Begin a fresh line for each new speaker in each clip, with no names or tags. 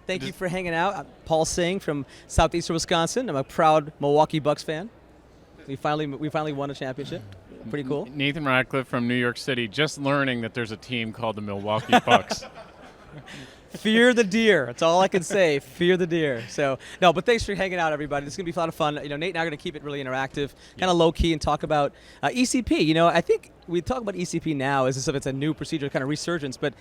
Thank you for hanging out. I'm Paul Singh from southeastern Wisconsin. I'm a proud Milwaukee Bucks fan. We finally won a championship. Pretty cool.
Nathan Radcliffe from New York City, just learning that there's a team called the Milwaukee Bucks.
Fear the deer. That's all I can say. Fear the deer. So no, but thanks for hanging out, everybody. It's gonna be a lot of fun. Nate and I are gonna keep it really interactive, kind of low key, and talk about ECP. I think we talk about ECP now as if it's a new procedure, kind of resurgence, but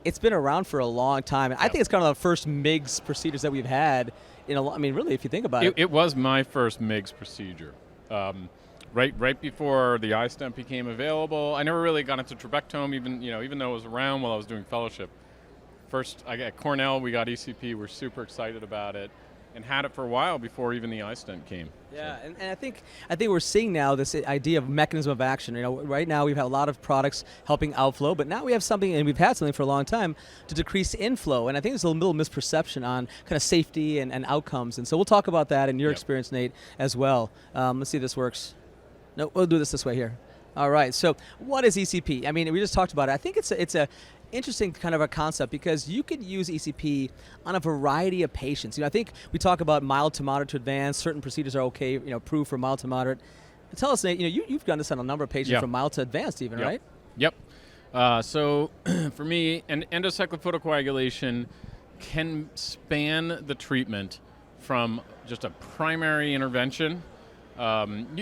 it's been around for a long time. And I think it's kind of the first MIGS procedures that we've had in a. I mean, really, if you think about it,
it was my first MIGS procedure. Right before the iStent became available. I never really got into trabectome, even though it was around while I was doing fellowship. First, at Cornell, we got ECP. We're super excited about it, and had it for a while before even the iStent came.
Yeah, so. and I think we're seeing now this idea of mechanism of action. Right now we've had a lot of products helping outflow, but now we have something, and we've had something for a long time, to decrease inflow. And I think there's a little misperception on kind of safety and outcomes. And so we'll talk about that in your experience, Nate, as well. Let's see if this works. No, we'll do this way here. All right. So what is ECP? I mean, we just talked about it. I think it's a interesting kind of a concept because you could use ECP on a variety of patients. I think we talk about mild to moderate to advanced. Certain procedures are okay, approved for mild to moderate. But tell us, Nate, you've done this on a number of patients from mild to advanced even, right?
Yep. So for me, an endocyclic photocoagulation can span the treatment from just a primary intervention,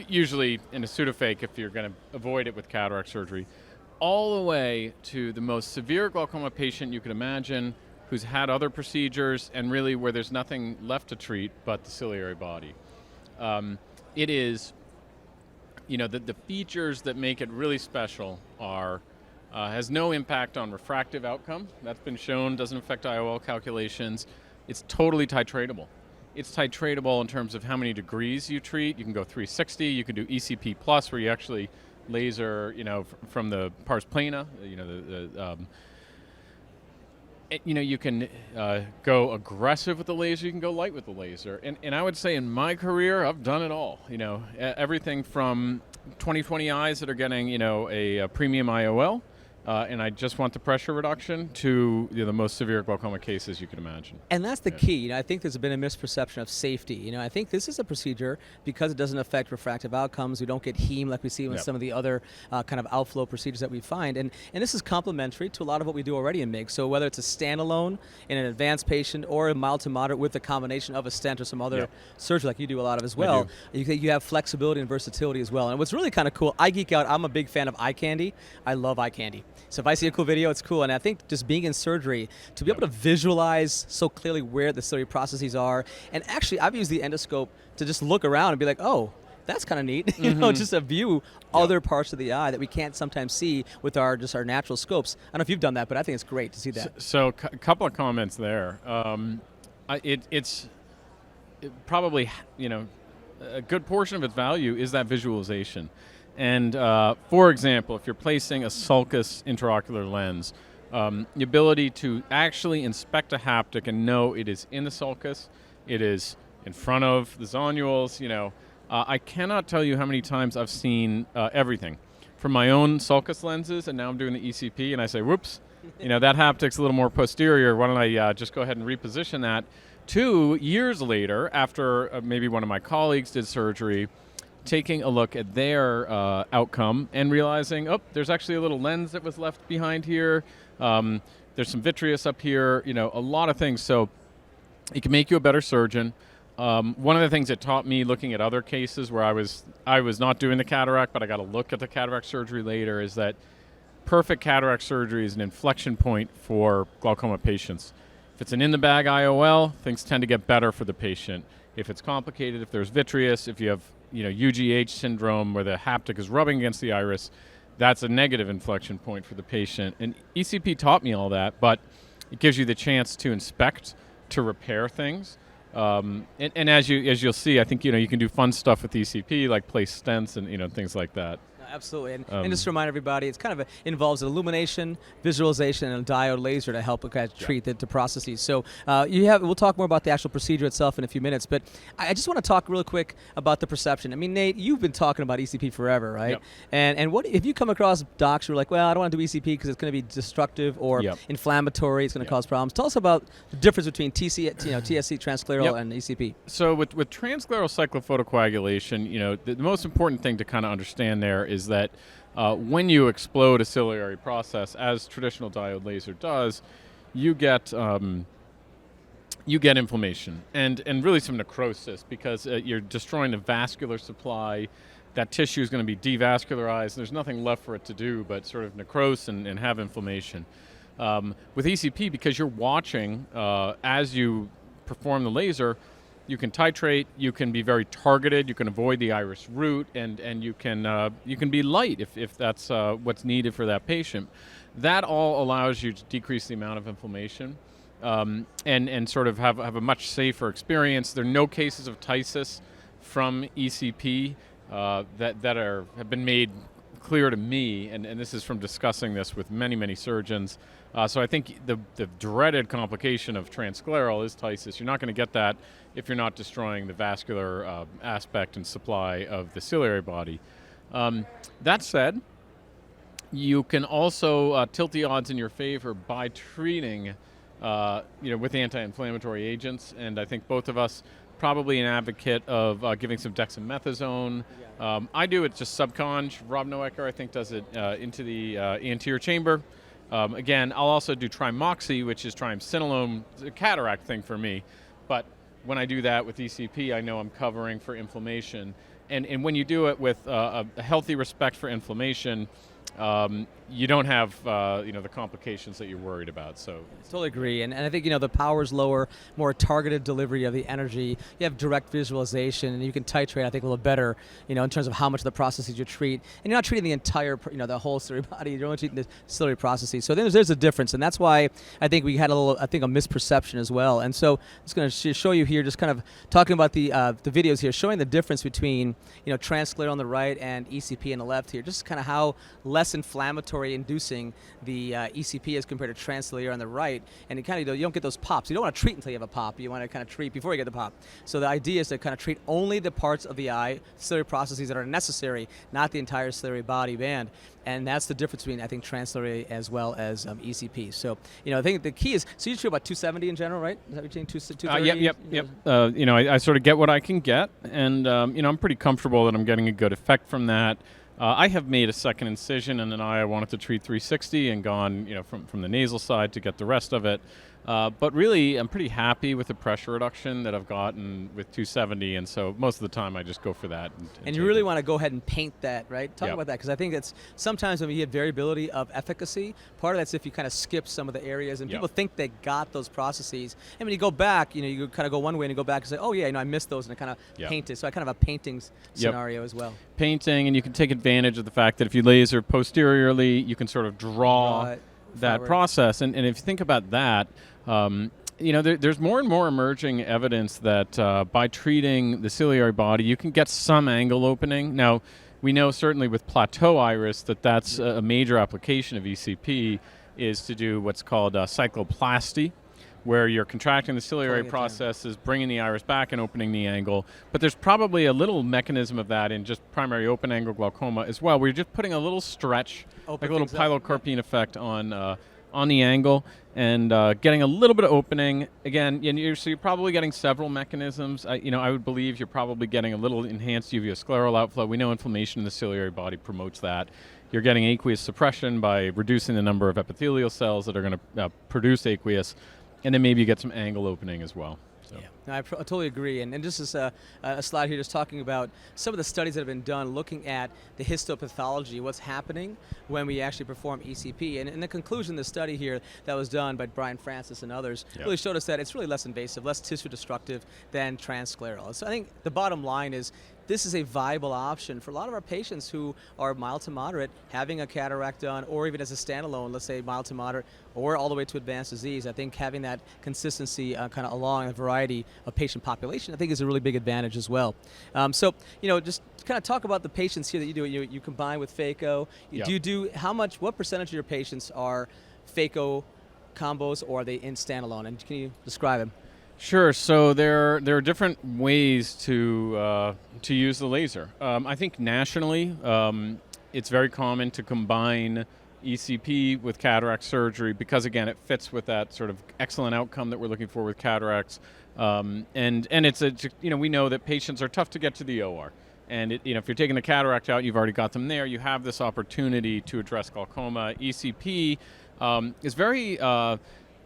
usually in a pseudofake if you're going to avoid it with cataract surgery, all the way to the most severe glaucoma patient you could imagine, who's had other procedures and really where there's nothing left to treat but the ciliary body. It is, the features that make it really special are, has no impact on refractive outcome. That's been shown, doesn't affect IOL calculations. It's totally titratable. It's titratable in terms of how many degrees you treat. You can go 360, you can do ECP plus where you actually laser, from the pars plana, you can go aggressive with the laser, you can go light with the laser. And I would say in my career, I've done it all. Everything from 20/20 eyes that are getting, a premium IOL, and I just want the pressure reduction, to the most severe glaucoma cases you can imagine.
And that's the key. I think there's been a misperception of safety. I think this is a procedure because it doesn't affect refractive outcomes. We don't get heme like we see with some of the other kind of outflow procedures that we find. And this is complementary to a lot of what we do already in MIGS. So whether it's a standalone in an advanced patient or a mild to moderate with a combination of a stent or some other surgery like you do a lot of as well, you have flexibility and versatility as well. And what's really kind of cool, I geek out. I'm a big fan of eye candy. I love eye candy. So if I see a cool video, it's cool. And I think just being in surgery, to be able to visualize so clearly where the ciliary processes are, and actually I've used the endoscope to just look around and be like, oh, that's kind of neat. Just to view other parts of the eye that we can't sometimes see with our natural scopes. I don't know if you've done that, but I think it's great to see that.
So a couple of comments there. It's probably, a good portion of its value is that visualization. And for example, if you're placing a sulcus intraocular lens, the ability to actually inspect a haptic and know it is in the sulcus, it is in front of the zonules, I cannot tell you how many times I've seen everything from my own sulcus lenses, and now I'm doing the ECP, and I say, whoops, that haptic's a little more posterior. Why don't I just go ahead and reposition that? 2 years later, after maybe one of my colleagues did surgery, taking a look at their outcome and realizing, oh, there's actually a little lens that was left behind here. There's some vitreous up here, a lot of things. So it can make you a better surgeon. One of the things it taught me looking at other cases where I was not doing the cataract, but I got to look at the cataract surgery later, is that perfect cataract surgery is an inflection point for glaucoma patients. If it's an in-the-bag IOL, things tend to get better for the patient. If it's complicated, if there's vitreous, if you have UGH syndrome where the haptic is rubbing against the iris, that's a negative inflection point for the patient. And ECP taught me all that, but it gives you the chance to inspect, to repair things. And as you'll see, I think you can do fun stuff with ECP, like place stents and things like that.
Absolutely, and just to remind everybody, it's kind of involves illumination, visualization, and a diode laser to help kind of treat the processes. So we'll talk more about the actual procedure itself in a few minutes, but I just want to talk real quick about the perception. I mean, Nate, you've been talking about ECP forever, right?
Yep.
And what if you come across docs who are like, well, I don't want to do ECP because it's going to be destructive or inflammatory, it's going to cause problems. Tell us about the difference between TSC, transscleral, and ECP.
So with transscleral cyclophotocoagulation, the most important thing to kind of understand there is that when you explode a ciliary process, as traditional diode laser does, you get inflammation and really some necrosis because you're destroying the vascular supply. That tissue is going to be devascularized. There's nothing left for it to do but sort of necrose and have inflammation. With ECP, because you're watching as you perform the laser, you can titrate, you can be very targeted, you can avoid the iris root, and you can be light if that's what's needed for that patient. That all allows you to decrease the amount of inflammation and sort of have a much safer experience. There are no cases of ptysis from ECP that have been made clear to me, and this is from discussing this with many surgeons. So I think the dreaded complication of transscleral is ptysis. You're not going to get that if you're not destroying the vascular aspect and supply of the ciliary body. That said, you can also tilt the odds in your favor by treating with anti-inflammatory agents, and I think both of us probably an advocate of giving some dexamethasone. I do it just subconj. Rob Noecker, I think, does it into the anterior chamber. Again, I'll also do trimoxy, which is triamcinolone. It's a cataract thing for me. But when I do that with ECP, I know I'm covering for inflammation. And when you do it with a healthy respect for inflammation, you don't have the complications that you're worried about. So
I totally agree, and I think the power's lower, more targeted delivery of the energy. You have direct visualization, and you can titrate, I think, a little better, in terms of how much of the processes you treat. And you're not treating the entire, the whole ciliary body. You're only treating the ciliary processes. So there's a difference, and that's why I think we had a misperception as well. And so I'm just going to show you here, just kind of talking about the videos here, showing the difference between transscleral on the right and ECP on the left here, just kind of how less inflammatory inducing the ECP as compared to transscleral on the right, and you don't get those pops. You don't want to treat until you have a pop. You want to kind of treat before you get the pop. So the idea is to kind of treat only the parts of the eye, ciliary processes that are necessary, not the entire ciliary body band. And that's the difference between, I think, transscleral as well as ECP. So, I think the key is, so you treat about 270 in general, right? Is that what you're saying, 230?
Yep. I sort of get what I can get, and I'm pretty comfortable that I'm getting a good effect from that. I have made a second incision in an eye I wanted to treat 360 and gone, from the nasal side to get the rest of it. But really, I'm pretty happy with the pressure reduction that I've gotten with 270, and so most of the time I just go for that.
And you really want to go ahead and paint that, right? Talk about that, because I think that's sometimes when you get variability of efficacy, part of that's if you kind of skip some of the areas, and people think they got those processes, and when you go back, you kind of go one way and you go back and say, oh yeah, I missed those, and I kind of paint it. So I kind of a painting scenario as well.
Painting, and you can take advantage of the fact that if you laser posteriorly, you can sort of draw that process. And if you think about that, there's more and more emerging evidence that by treating the ciliary body, you can get some angle opening. Now, we know certainly with plateau iris that's a major application of ECP is to do what's called cycloplasty, where you're contracting the ciliary processes, bringing the iris back and opening the angle. But there's probably a little mechanism of that in just primary open angle glaucoma as well, where you're just putting a little stretch, like a little pilocarpine effect on the angle and getting a little bit of opening. Again, so you're probably getting several mechanisms. I would believe you're probably getting a little enhanced uveoscleral outflow. We know inflammation in the ciliary body promotes that. You're getting aqueous suppression by reducing the number of epithelial cells that are going to produce aqueous. And then maybe you get some angle opening as well. So.
Yeah, no, I totally agree. And just as a slide here just talking about some of the studies that have been done looking at the histopathology, what's happening when we actually perform ECP. And in the conclusion of the study here that was done by Brian Francis and others really showed us that it's really less invasive, less tissue destructive than transscleral. So I think the bottom line is this is a viable option for a lot of our patients who are mild to moderate, having a cataract done, or even as a standalone, let's say mild to moderate, or all the way to advanced disease. I think having that consistency kind of along a variety of patient population, I think is a really big advantage as well. So, just kind of talk about the patients here that you do. You combine with phaco. Do you do, what percentage of your patients are phaco combos, or are they in standalone? And can you describe them?
Sure. So there are different ways to use the laser. I think nationally, it's very common to combine ECP with cataract surgery because, again, it fits with that sort of excellent outcome that we're looking for with cataracts. And it's we know that patients are tough to get to the OR. And if you're taking the cataract out, you've already got them there. You have this opportunity to address glaucoma. ECP is very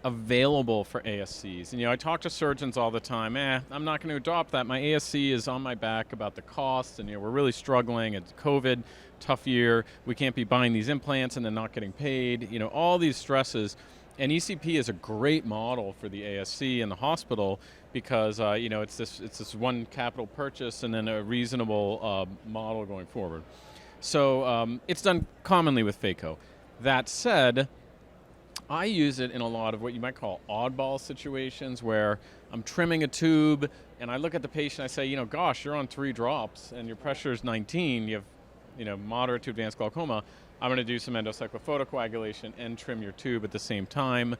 available for ASCs. And I talk to surgeons all the time. I'm not going to adopt that. My ASC is on my back about the cost, and we're really struggling. It's COVID, tough year. We can't be buying these implants and then not getting paid. All these stresses. And ECP is a great model for the ASC and the hospital because it's this one capital purchase and then a reasonable model going forward. So it's done commonly with phaco. That said, I use it in a lot of what you might call oddball situations where I'm trimming a tube and I look at the patient, I say, gosh, you're on 3 drops and your pressure is 19, you have moderate to advanced glaucoma. I'm going to do some endocyclophotocoagulation and trim your tube at the same time.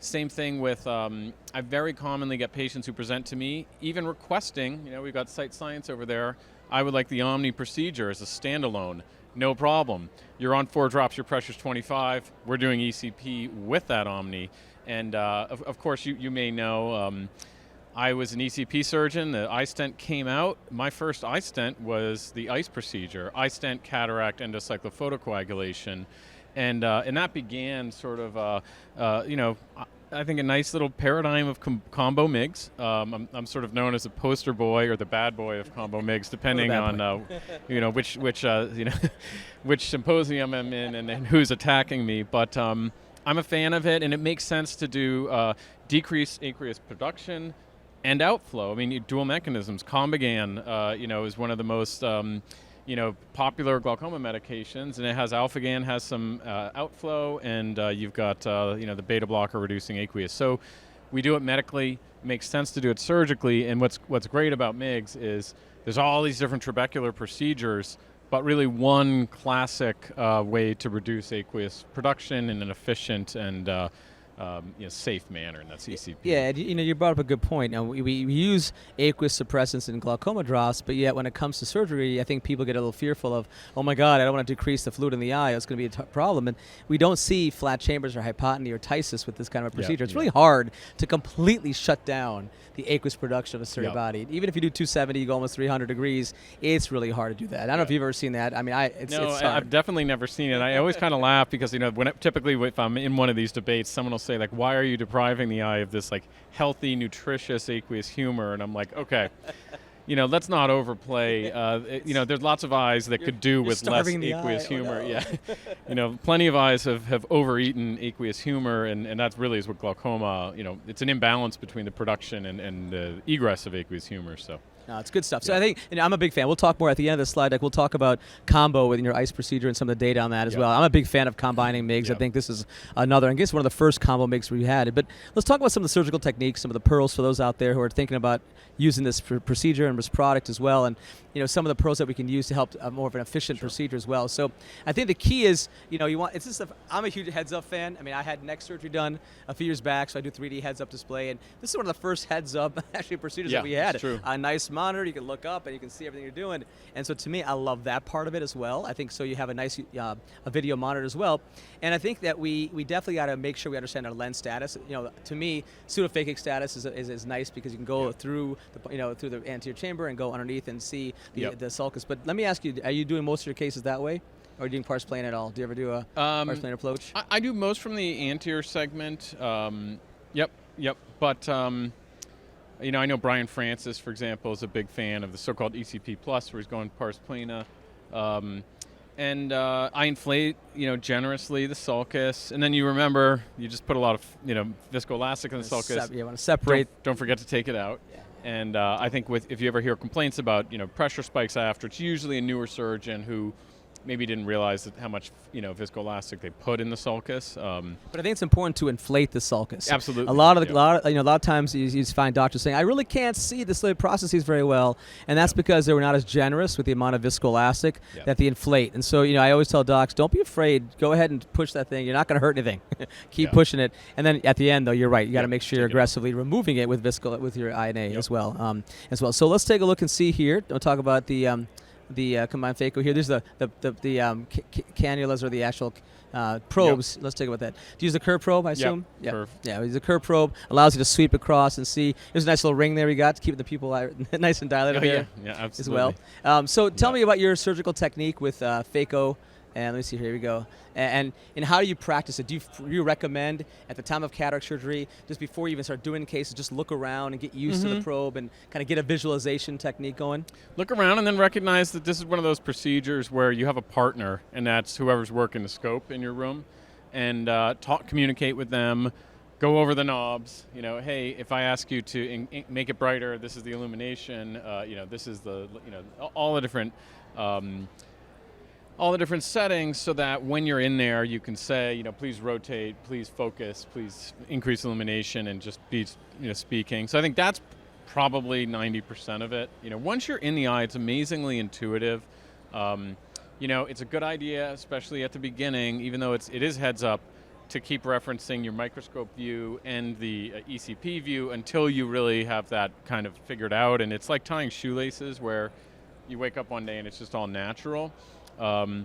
Same thing with, I very commonly get patients who present to me, even requesting, we've got Sight Science over there, I would like the Omni procedure as a standalone. No problem. You're on 4 drops, your pressure's 25. We're doing ECP with that Omni. And of course, you may know, I was an ECP surgeon. The iStent came out. My first iStent was the ICE procedure, iStent cataract endocyclophotocoagulation. And that began sort of, I think a nice little paradigm of combo MIGS. I'm sort of known as a poster boy or the bad boy of combo MIGS, depending on which symposium I'm in and who's attacking me. But I'm a fan of it, and it makes sense to do decrease aqueous production and outflow. I mean, dual mechanisms. Combigan, is one of the most popular glaucoma medications, and it has Alphagan, has some outflow, and you've got the beta blocker reducing aqueous. So we do it medically. Makes sense to do it surgically. And what's great about MIGS is there's all these different trabecular procedures, but really one classic way to reduce aqueous production in an efficient and safe manner, and that's ECP.
Yeah, you brought up a good point. Now, we use aqueous suppressants in glaucoma drops, but yet when it comes to surgery, I think people get a little fearful of, oh my God, I don't want to decrease the fluid in the eye. It's going to be a problem. And we don't see flat chambers or hypotony or ptysis with this kind of a procedure. It's really hard to completely shut down the aqueous production of a surgery body. Even if you do 270, you go almost 300 degrees, it's really hard to do that. I don't know if you've ever seen that. I mean, it's hard.
I've definitely never seen it. I always kind of laugh because, typically if I'm in one of these debates, someone will say, like, why are you depriving the eye of this, like, healthy, nutritious aqueous humor? And I'm like, okay, let's not overplay. There's lots of eyes that could do with less aqueous humor. Oh, no. Plenty of eyes have overeaten aqueous humor, and that really is what glaucoma, it's an imbalance between the production and the egress of aqueous humor, so.
No, it's good stuff. So I think, I'm a big fan. We'll talk more at the end of the slide deck. We'll talk about combo within your ICE procedure and some of the data on that as well. I'm a big fan of combining MIGS. I think this is another, I guess one of the first combo MIGS we had. But let's talk about some of the surgical techniques, some of the pearls for those out there who are thinking about using this procedure and this product as well. And some of the pearls that we can use to help more of an efficient procedure as well. So I think the key is, I'm a huge heads-up fan. I mean, I had neck surgery done a few years back, so I do 3D heads-up display. And this is one of the first heads-up actually procedures that we had. A nice monitor, you can look up and you can see everything you're doing. And so to me, I love that part of it as well. I think so you have a nice a video monitor as well. And I think that we definitely got to make sure we understand our lens status. To me, pseudophakic status is nice because you can go through the anterior chamber and go underneath and see the sulcus. But let me ask you, are you doing most of your cases that way? Or are you doing pars plana at all? Do you ever do a pars plana approach?
I do most from the anterior segment. But I know Brian Francis, for example, is a big fan of the so-called ECP Plus, where he's going pars plana. And I inflate, generously the sulcus. And then you remember, you just put a lot of, viscoelastic in the sulcus.
You want to separate.
Don't forget to take it out. And I think if you ever hear complaints about pressure spikes after, it's usually a newer surgeon who maybe didn't realize how much viscoelastic they put in the sulcus.
But I think it's important to inflate the sulcus.
Absolutely.
A lot of times you find doctors saying, "I really can't see the ciliary processes very well," and that's because they were not as generous with the amount of viscoelastic that they inflate. And so I always tell docs, don't be afraid. Go ahead and push that thing. You're not going to hurt anything. Keep pushing it. And then at the end, though, you're right. You got to make sure you're aggressively removing it with your INA as well. So let's take a look and see here. We'll talk about the combined phaco here. There's the cannulas or the actual probes. Let's take a look at that. Do you use the curve probe, I assume?
Yeah. Curve.
Yeah, use a curve probe. Allows you to sweep across and see. There's a nice little ring there we got to keep the pupil nice and dilated there
absolutely.
as well. So tell me about your surgical technique with phaco. And let me see, here we go. And how do you practice it? Do you recommend at the time of cataract surgery, just before you even start doing cases, just look around and get used to the probe and kind of get a visualization technique going?
Look around and then recognize that this is one of those procedures where you have a partner, and that's whoever's working the scope in your room, and communicate with them, go over the knobs. Hey, if I ask you to make it brighter, this is the illumination. This is the all the different. All the different settings, so that when you're in there, you can say, please rotate, please focus, please increase illumination, and just be, speaking. So I think that's probably 90% of it. Once you're in the eye, it's amazingly intuitive. It's a good idea, especially at the beginning, even though it is heads up, to keep referencing your microscope view and the ECP view until you really have that kind of figured out. And it's like tying shoelaces, where you wake up one day and it's just all natural. I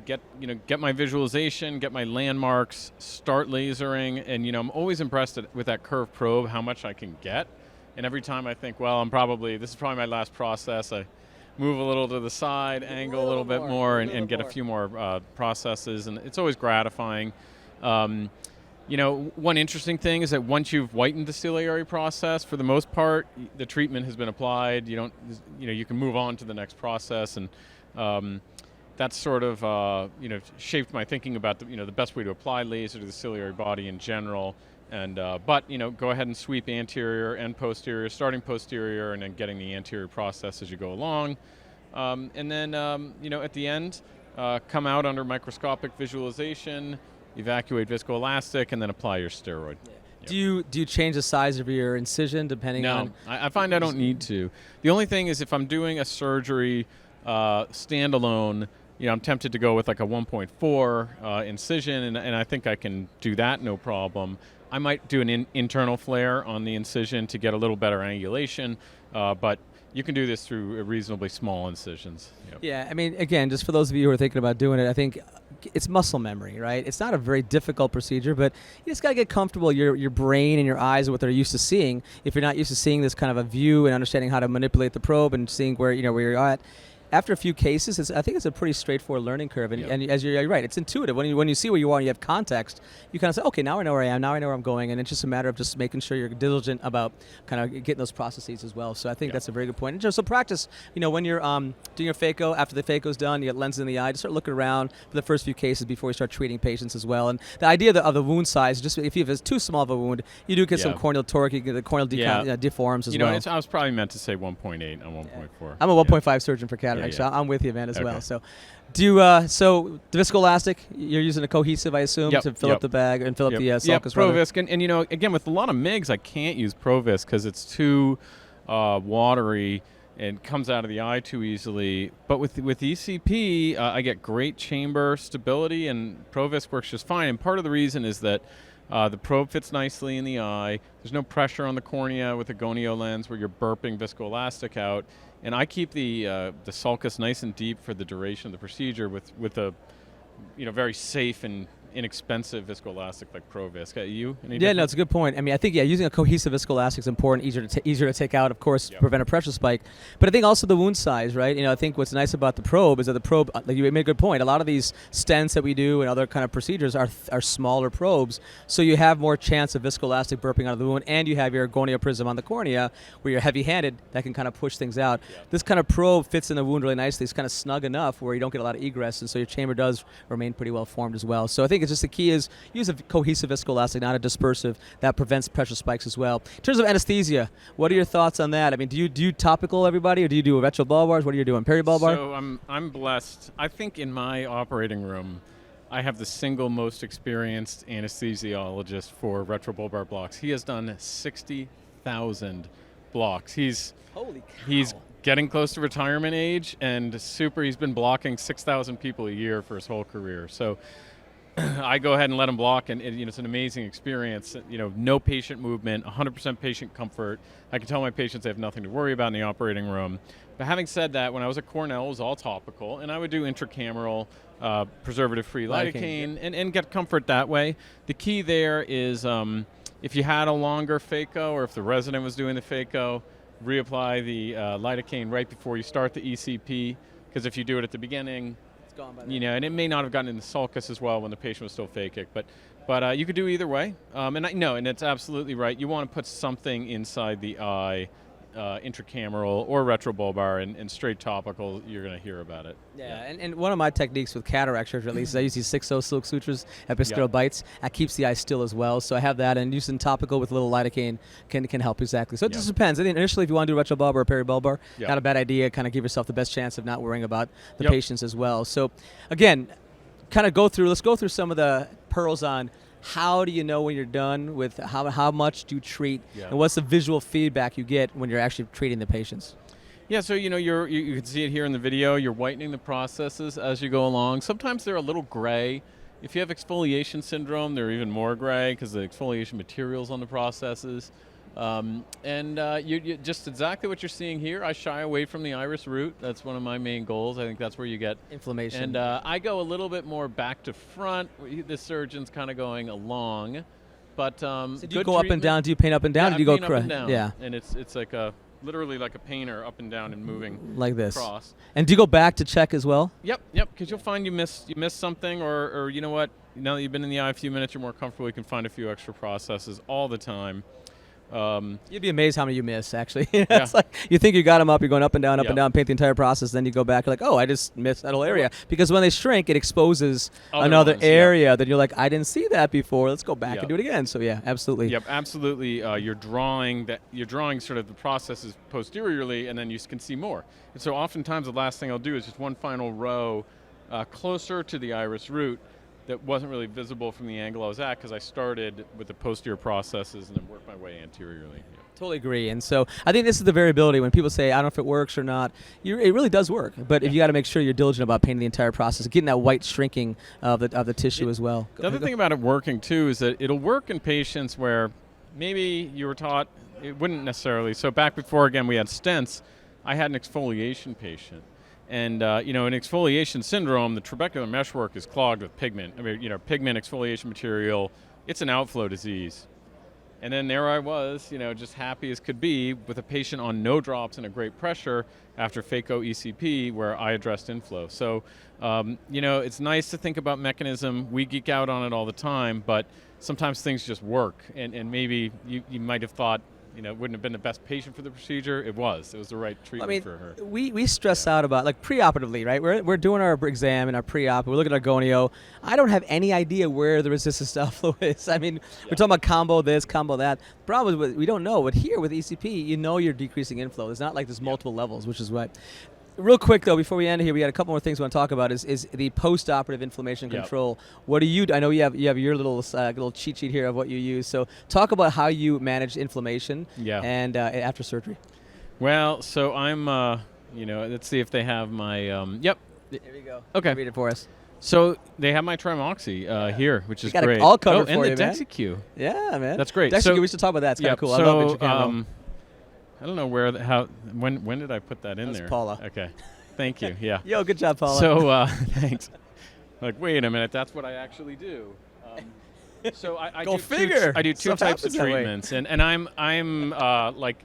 get my visualization, get my landmarks, start lasering, and I'm always impressed with that curved probe how much I can get. And every time I think, well, this is probably my last process, I move a little to the side, angle a little bit more, and get a few more processes, and it's always gratifying. One interesting thing is that once you've whitened the ciliary process, for the most part, the treatment has been applied. You can move on to the next process, and that's sort of shaped my thinking about the best way to apply laser to the ciliary body in general. And go ahead and sweep anterior and posterior, starting posterior, and then getting the anterior process as you go along. And then at the end, come out under microscopic visualization, evacuate viscoelastic, and then apply your steroid.
Do you change the size of your incision depending on?
No, I find I don't need to. The only thing is if I'm doing a surgery standalone, I'm tempted to go with like a 1.4 incision, and I think I can do that no problem. I might do an internal flare on the incision to get a little better angulation, but you can do this through reasonably small incisions. Yep.
Yeah, I mean, again, just for those of you who are thinking about doing it, I think it's muscle memory, right? It's not a very difficult procedure, but you just got to get comfortable. Your brain and your eyes are what they're used to seeing. If you're not used to seeing this kind of a view and understanding how to manipulate the probe and seeing where you're at, after a few cases, I think it's a pretty straightforward learning curve. And, and as you're right, it's intuitive. When you see where you are and you have context, you kind of say, okay, now I know where I am, now I know where I'm going. And it's just a matter of just making sure you're diligent about kind of getting those processes as well. So I think that's a very good point. And just so practice, when you're doing your phaco, after the phaco's done, you get lenses in the eye, just start looking around for the first few cases before you start treating patients as well. And the idea of the wound size, just if it's too small of a wound, you do get some corneal torque, you get the corneal deforms as well.
I was probably meant to say 1.8 and 1.4.
I'm a 1.5 surgeon for cataract, so I'm with you, man, as well. So, so the viscoelastic, you're using a cohesive, I assume, to fill up the bag and fill up the sulcus.
Provisc, and again, with a lot of MIGS, I can't use Provisc because it's too watery and comes out of the eye too easily. But with ECP, I get great chamber stability, and Provisc works just fine. And part of the reason is that the probe fits nicely in the eye. There's no pressure on the cornea with a gonio lens where you're burping viscoelastic out. And I keep the sulcus nice and deep for the duration of the procedure with a very safe and inexpensive viscoelastic like Provisc. No,
it's a good point. I mean, I think using a cohesive viscoelastic is important, easier to take out, of course, to prevent a pressure spike. But I think also the wound size, right? I think what's nice about the probe is that the probe, like you made a good point, a lot of these stents that we do and other kind of procedures are smaller probes, so you have more chance of viscoelastic burping out of the wound, and you have your gonio prism on the cornea where you're heavy-handed that can kind of push things out. This kind of probe fits in the wound really nicely. It's kind of snug enough where you don't get a lot of egress, and so your chamber does remain pretty well formed as well. So I think think it's just the key is use a cohesive viscoelastic, not a dispersive, that prevents pressure spikes as well. In terms of anesthesia, what are your thoughts on that? I mean, do you do topical everybody, or do you do retrobulbars? What are you doing, peribulbar?
So I'm blessed. I think in my operating room, I have the single most experienced anesthesiologist for retrobulbar blocks. He has done 60,000 blocks.
Holy cow.
He's getting close to retirement age, and he's been blocking 6,000 people a year for his whole career. So I go ahead and let him block, and it's an amazing experience. No patient movement, 100% patient comfort. I can tell my patients they have nothing to worry about in the operating room. But having said that, when I was at Cornell, it was all topical, and I would do intracameral, preservative-free lidocaine, and get comfort that way. The key there is if you had a longer phaco, or if the resident was doing the phaco, reapply the lidocaine right before you start the ECP, because if you do it at the beginning, it's gone by then. And it may not have gotten in the sulcus as well when the patient was still phakic, but you could do either way. And it's absolutely right. You want to put something inside the eye, intracameral or retrobulbar, and straight topical, you're going to hear about it.
Yeah, and one of my techniques with cataract surgery, at least, is I use these 6-0 silk sutures, episcleral bites. That keeps the eye still as well. So I have that, and using topical with a little lidocaine can help exactly. So it just depends. I think initially, if you want to do retrobulbar or peribulbar, not a bad idea. Kind of give yourself the best chance of not worrying about the patients as well. So again, let's go through some of the pearls on how do you know when you're done with how much do you treat, and what's the visual feedback you get when you're actually treating the patients?
Yeah, so you can see it here in the video. You're whitening the processes as you go along. Sometimes they're a little gray. If you have exfoliation syndrome, they're even more gray because the exfoliation materials on the processes. You just exactly what you're seeing here. I shy away from the iris root. That's one of my main goals. I think that's where you get
inflammation.
And I go a little bit more back to front. The surgeon's kind of going along, but
so do you go up and down? Do you paint up and down?
Yeah,
or do you
go
go
up and down?
Yeah,
and it's like literally like a painter, up and down and moving
like this.
Across.
And do you go back to check as well?
Yep. Because you'll find you miss something, or you know what? Now that you've been in the eye a few minutes, you're more comfortable. You can find a few extra processes all the time.
You'd be amazed how many you miss, actually. It's like you think you got them up, you're going up and down, paint the entire process, then you go back, you're like, oh, I just missed that whole area. Because when they shrink, it exposes another area that you're like, I didn't see that before. Let's go back and do it again. So yeah, absolutely.
Yep, absolutely. You're drawing sort of the processes posteriorly, and then you can see more. And so oftentimes the last thing I'll do is just one final row closer to the iris root that wasn't really visible from the angle I was at, because I started with the posterior processes and then worked my way anteriorly. Yeah.
Totally agree. And so I think this is the variability. When people say, I don't know if it works or not, it really does work. But if you got to make sure you're diligent about painting the entire process, getting that white shrinking of the tissue as well.
The other thing about it working, too, is that it'll work in patients where maybe you were taught it wouldn't necessarily. So back before, again, we had stents, I had an exfoliation patient. And, in exfoliation syndrome, the trabecular meshwork is clogged with pigment. Pigment exfoliation material, it's an outflow disease. And then there I was, just happy as could be with a patient on no drops and a great pressure after phaco ECP where I addressed inflow. So, it's nice to think about mechanism. We geek out on it all the time, but sometimes things just work. And maybe you might have thought, it wouldn't have been the best patient for the procedure. It was the right treatment for her.
We stress out about, like, preoperatively, right? We're doing our exam and our pre-op. We're looking at our gonio. I don't have any idea where the resistance to outflow is. I mean, we're talking about combo this, combo that. The problem is we don't know. But here with ECP, you're decreasing inflow. It's not like there's multiple levels, which is what. Real quick, though, before we end here, we got a couple more things we want to talk about. Is the post-operative inflammation control. What do you do? I know you have your little cheat sheet here of what you use. So talk about how you manage inflammation and after surgery.
Well, so I'm, let's see if they have my, Here
we go.
Okay.
Read it for us.
So they have my Trimoxy here, which is
got
great.
It all covered for you,
and the Dexicue.
Yeah, man.
That's great.
Dexicue, we should talk about that. It's kind of cool.
So,
I love it.
I don't know when did I put that in there?
Paula.
Okay, thank you. Yeah.
Yo, good job, Paula.
So thanks. Like, wait a minute, that's what I actually do. So I
Go figure.
I do two types of treatments, and I'm like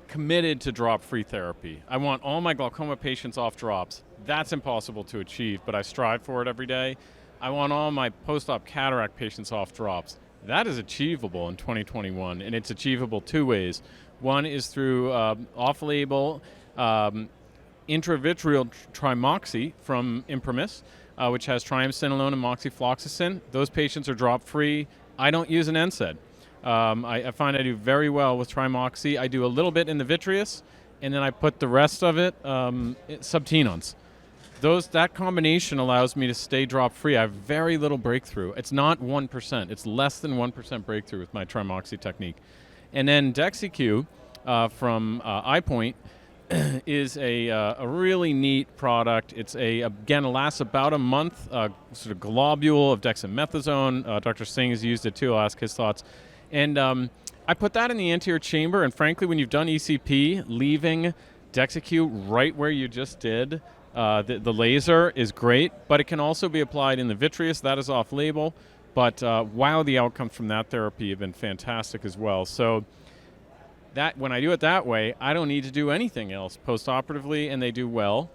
committed to drop-free therapy. I want all my glaucoma patients off drops. That's impossible to achieve, but I strive for it every day. I want all my post-op cataract patients off drops. That is achievable in 2021, and it's achievable two ways. One is through off-label intravitreal Trimoxy from Imprimis, which has triamcinolone and moxifloxacin. Those patients are drop-free. I don't use an NSAID. I find I do very well with Trimoxy. I do a little bit in the vitreous, and then I put the rest of it subtenons. That combination allows me to stay drop-free. I have very little breakthrough. It's not 1%. It's less than 1% breakthrough with my Trimoxy technique. And then DexiQ from iPoint is a really neat product. It's again, it lasts about a month, sort of globule of dexamethasone. Dr. Singh has used it too. I'll ask his thoughts. And I put that in the anterior chamber, and frankly, when you've done ECP, leaving DexiQ right where you just did the laser is great, but it can also be applied in the vitreous. That is off-label, but wow, the outcomes from that therapy have been fantastic as well. So that when I do it that way, I don't need to do anything else post-operatively, and they do well.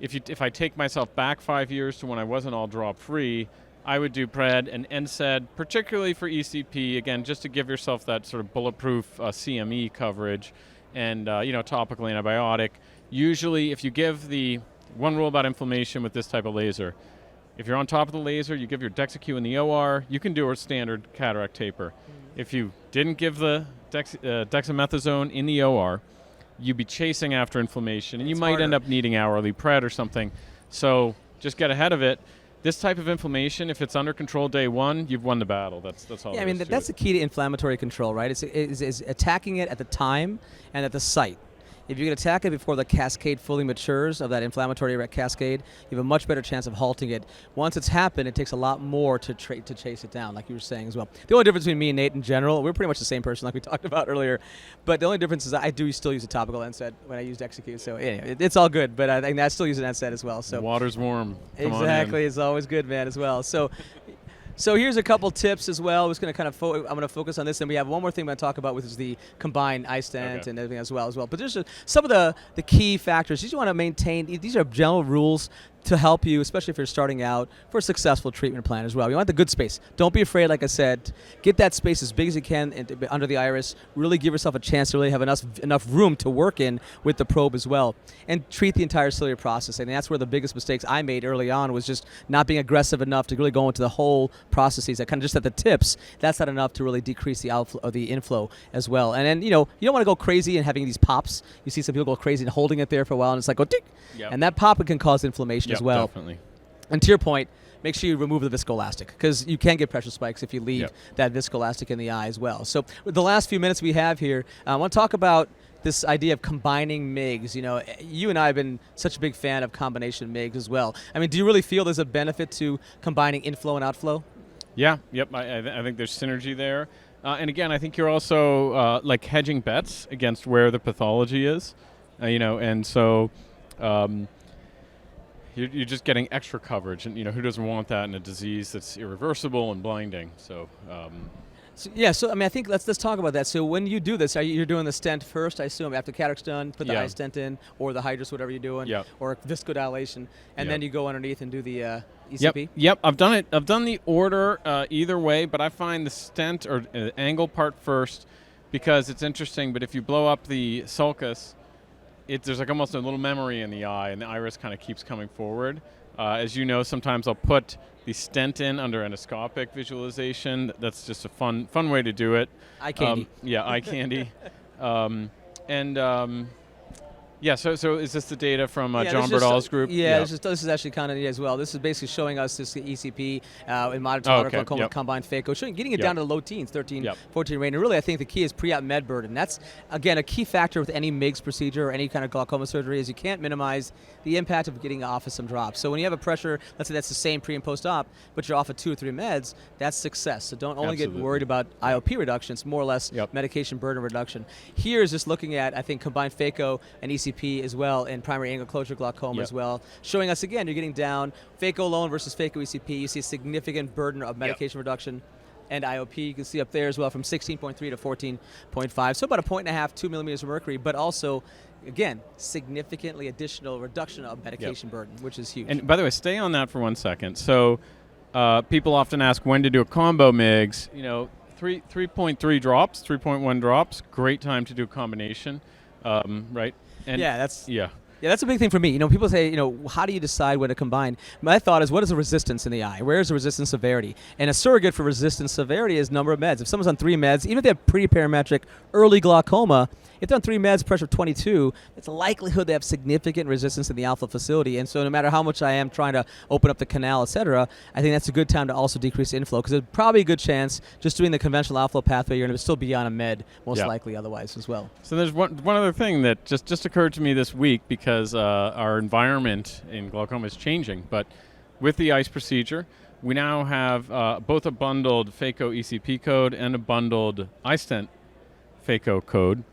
If I take myself back 5 years to when I wasn't all drop-free, I would do PRED and NSAID, particularly for ECP, again, just to give yourself that sort of bulletproof CME coverage, and topical antibiotic. Usually, if you give the one rule about inflammation with this type of laser, if you're on top of the laser, you give your DexiQ in the OR, you can do a standard cataract taper. If you didn't give the dexamethasone in the OR, you'd be chasing after inflammation, and you might end up needing hourly PRED or something. So just get ahead of it. This type of inflammation, if it's under control day one, you've won the battle. That's all.
Yeah, I mean, that's the key to inflammatory control, right? It's attacking it at the time and at the site. If you can attack it before the cascade fully matures of that inflammatory cascade, you have a much better chance of halting it. Once it's happened, it takes a lot more to chase it down, like you were saying as well. The only difference between me and Nate in general, we're pretty much the same person like we talked about earlier, but the only difference is I do still use a topical NSAID when I use DexiQ, so anyway, it's all good, but I think I still use an NSAID as well. So
the water's warm. Come
exactly, it's always good, man, as well. So here's a couple tips as well. I'm going to focus on this, and we have one more thing I'm going to talk about, which is the combined eye stent and everything as well. But there's some of the key factors. You want to maintain. These are general rules to help you, especially if you're starting out, for a successful treatment plan as well. You want the good space. Don't be afraid, like I said. Get that space as big as you can under the iris. Really give yourself a chance to really have enough room to work in with the probe as well. And treat the entire ciliary process. And that's where the biggest mistakes I made early on was just not being aggressive enough to really go into the whole processes. I kind of just at the tips. That's not enough to really decrease the outflow or the inflow as well. And then, you don't want to go crazy and having these pops. You see some people go crazy and holding it there for a while, and it's like, go tick.
Yep.
And that pop can cause inflammation as well.
Definitely.
And to your point, make sure you remove the viscoelastic, because you can get pressure spikes if you leave that viscoelastic in the eye as well. So with the last few minutes we have here, I want to talk about this idea of combining MIGS. You and I have been such a big fan of combination MIGS as well. I mean, do you really feel there's a benefit to combining inflow and outflow?
Yeah, yep. I think there's synergy there. And again, I think you're also like hedging bets against where the pathology is, and so you're just getting extra coverage, and who doesn't want that in a disease that's irreversible and blinding? So.
So I mean, I think let's talk about that. So when you do this, you're doing the stent first, I assume, after cataract's done, put the eye stent in, or the hydrous, whatever you're doing, or viscodilation, and then you go underneath and do the ECP?
Yep. I've done it. I've done the order either way, but I find the stent or angle part first because it's interesting. But if you blow up the sulcus, there's like almost a little memory in the eye, and the iris kind of keeps coming forward. As you know, sometimes I'll put the stent in under endoscopic visualization. That's just a fun way to do it.
Eye candy.
Eye candy. So is this the data from John Berdal's group?
This is actually kind of as well. This is basically showing us this ECP in moderate to moderate glaucoma combined phaco, getting it down to the low teens, 13, 14 range. And really, I think the key is pre-op med burden. That's, again, a key factor with any MIGS procedure or any kind of glaucoma surgery is you can't minimize the impact of getting off of some drops. So when you have a pressure, let's say that's the same pre and post-op, but you're off of 2 or 3 meds, that's success. So don't only get worried about IOP reduction. It's more or less medication burden reduction. Here is just looking at, I think, combined phaco and ECP as well in primary angle closure glaucoma as well, showing us again you're getting down phaco alone versus phaco ECP. You see a significant burden of medication reduction, and IOP you can see up there as well from 16.3 to 14.5, so about a 1.5, 2 millimeters of mercury, but also again significantly additional reduction of medication burden, which is huge.
And by the way, stay on that for 1 second. So people often ask when to do a combo MIGS. 3.3 drops, 3.1 drops, great time to do a combination, right? And
Yeah, that's a big thing for me. People say, how do you decide when to combine? My thought is, what is the resistance in the eye? Where is the resistance severity? And a surrogate for resistance severity is number of meds. If someone's on 3 meds, even if they have pre-parametric early glaucoma, if they're on 3 meds, pressure of 22, it's a likelihood they have significant resistance in the outflow facility. And so no matter how much I am trying to open up the canal, et cetera, I think that's a good time to also decrease inflow, because there's probably a good chance just doing the conventional outflow pathway, you're going to still be on a med, most likely otherwise as well.
So there's one other thing that just occurred to me this week, because our environment in glaucoma is changing. But with the ICE procedure, we now have both a bundled phaco ECP code and a bundled iStent phaco code.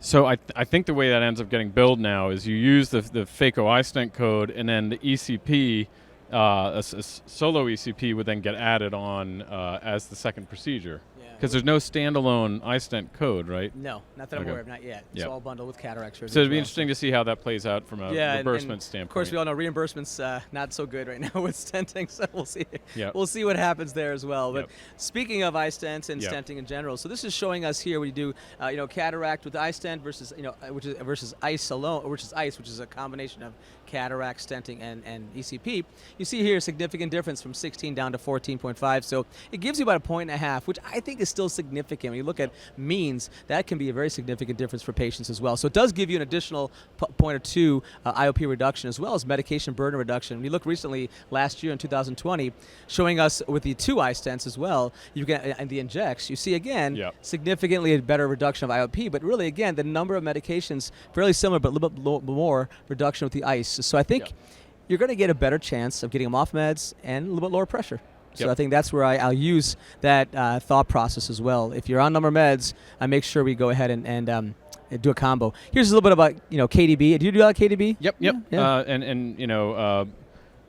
So I think the way that ends up getting billed now is you use the phaco iStent code, and then the ECP, a solo ECP would then get added on as the second procedure. Because there's no standalone iStent code, right?
No, not that I'm aware of, not yet. It's all bundled with cataract surgery.
So it'd be interesting to see how that plays out from a reimbursement standpoint.
Of course, we all know reimbursement's not so good right now with stenting, so we'll see.
Yep.
We'll see what happens there as well. But speaking of iStents and stenting in general, so this is showing us here we do cataract with iStent versus versus ICE alone, which is a combination of cataract, stenting, and ECP. You see here a significant difference from 16 down to 14.5. So it gives you about a point and a half, which I think is still significant. When you look at means, that can be a very significant difference for patients as well. So it does give you an additional point or two IOP reduction, as well as medication burden reduction. We looked recently last year in 2020, showing us with the 2 iStents as well, you get and the injects, you see again significantly a better reduction of IOP, but really again the number of medications fairly similar, but a little bit more reduction with the ICE. So I think you're going to get a better chance of getting them off meds and a little bit lower pressure. So I think that's where I'll use that thought process as well. If you're on number meds, I make sure we go ahead and do a combo. Here's a little bit about KDB. Do you do that KDB?
Yep. And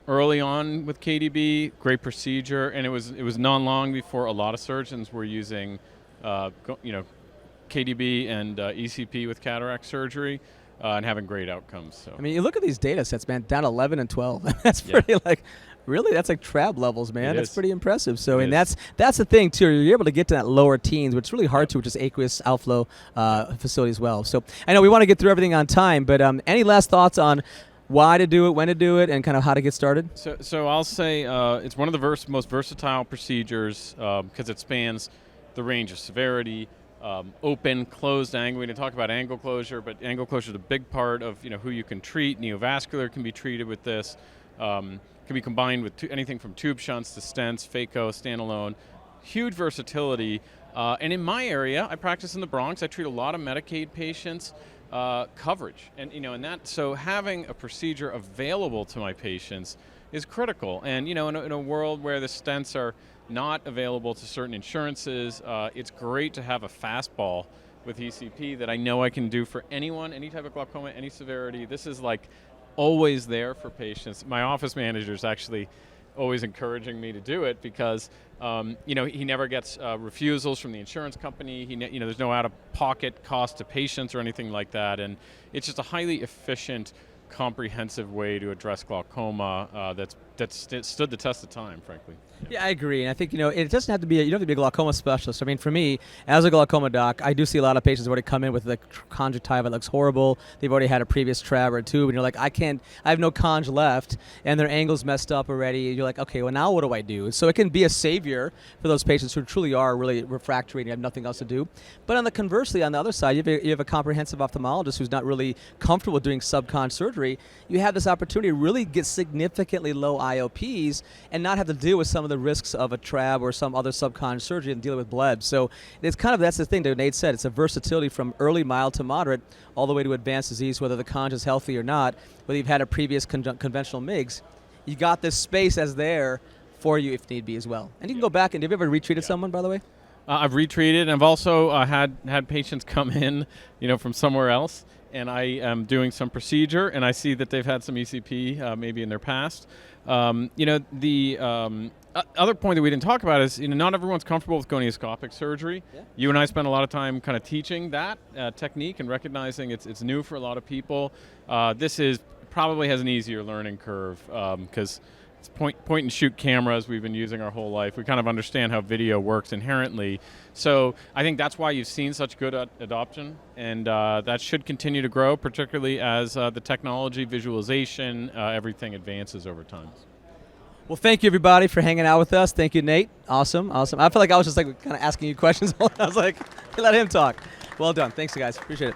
early on with KDB, great procedure, and it was non-long before a lot of surgeons were using KDB and ECP with cataract surgery. And having great outcomes. So
I mean, you look at these data sets, man, down 11 and 12. That's pretty really, that's like trab levels, man. That's pretty impressive. So, and that's the thing, too. You're able to get to that lower teens, which is really hard to, which is aqueous outflow facility as well. So I know we want to get through everything on time, but any last thoughts on why to do it, when to do it, and kind of how to get started?
So I'll say it's one of the most versatile procedures because it spans the range of severity, open, closed angle. We didn't talk about angle closure, but angle closure is a big part of who you can treat. Neovascular can be treated with this. Can be combined with anything from tube shunts to stents, phaco, standalone. Huge versatility. And in my area, I practice in the Bronx. I treat a lot of Medicaid patients. Coverage, so having a procedure available to my patients is critical. And in a world where the stents are not available to certain insurances, it's great to have a fastball with ECP that I know I can do for anyone, any type of glaucoma, any severity. This is like always there for patients. My office manager is actually always encouraging me to do it because he never gets refusals from the insurance company. There's no out-of-pocket cost to patients or anything like that, and it's just a highly efficient, comprehensive way to address glaucoma that's stood the test of time, frankly.
Yeah, I agree. And I think, it doesn't have to be, you don't have to be a glaucoma specialist. I mean, for me, as a glaucoma doc, I do see a lot of patients who already come in with the conjunctiva that looks horrible. They've already had a previous trab or tube, and you're like, I have no conj left, and their angle's messed up already. And you're like, okay, well, now what do I do? So it can be a savior for those patients who truly are really refractory and have nothing else to do. But conversely, on the other side, you have a comprehensive ophthalmologist who's not really comfortable doing subconj surgery. You have this opportunity to really get significantly low IOPs and not have to deal with some of the risks of a trab or some other subconj surgery and dealing with blebs. So that's the thing that Nate said. It's a versatility from early, mild to moderate all the way to advanced disease, whether the conj is healthy or not, whether you've had a previous conventional MIGS. You got this space as there for you if need be as well. And you can go back, and have you ever retreated someone, by the way?
I've retreated, and I've also had patients come in, from somewhere else, and I am doing some procedure, and I see that they've had some ECP maybe in their past. The other point that we didn't talk about is, not everyone's comfortable with gonioscopic surgery. Yeah. You and I spent a lot of time kind of teaching that technique and recognizing it's new for a lot of people. This probably has an easier learning curve because It's point and shoot cameras we've been using our whole life. We kind of understand how video works inherently. So I think that's why you've seen such good adoption, and that should continue to grow, particularly as the technology, visualization, everything advances over time.
Well, thank you, everybody, for hanging out with us. Thank you, Nate. Awesome. I felt like I was just like kind of asking you questions. I was like, let him talk. Well done. Thanks, guys. Appreciate it.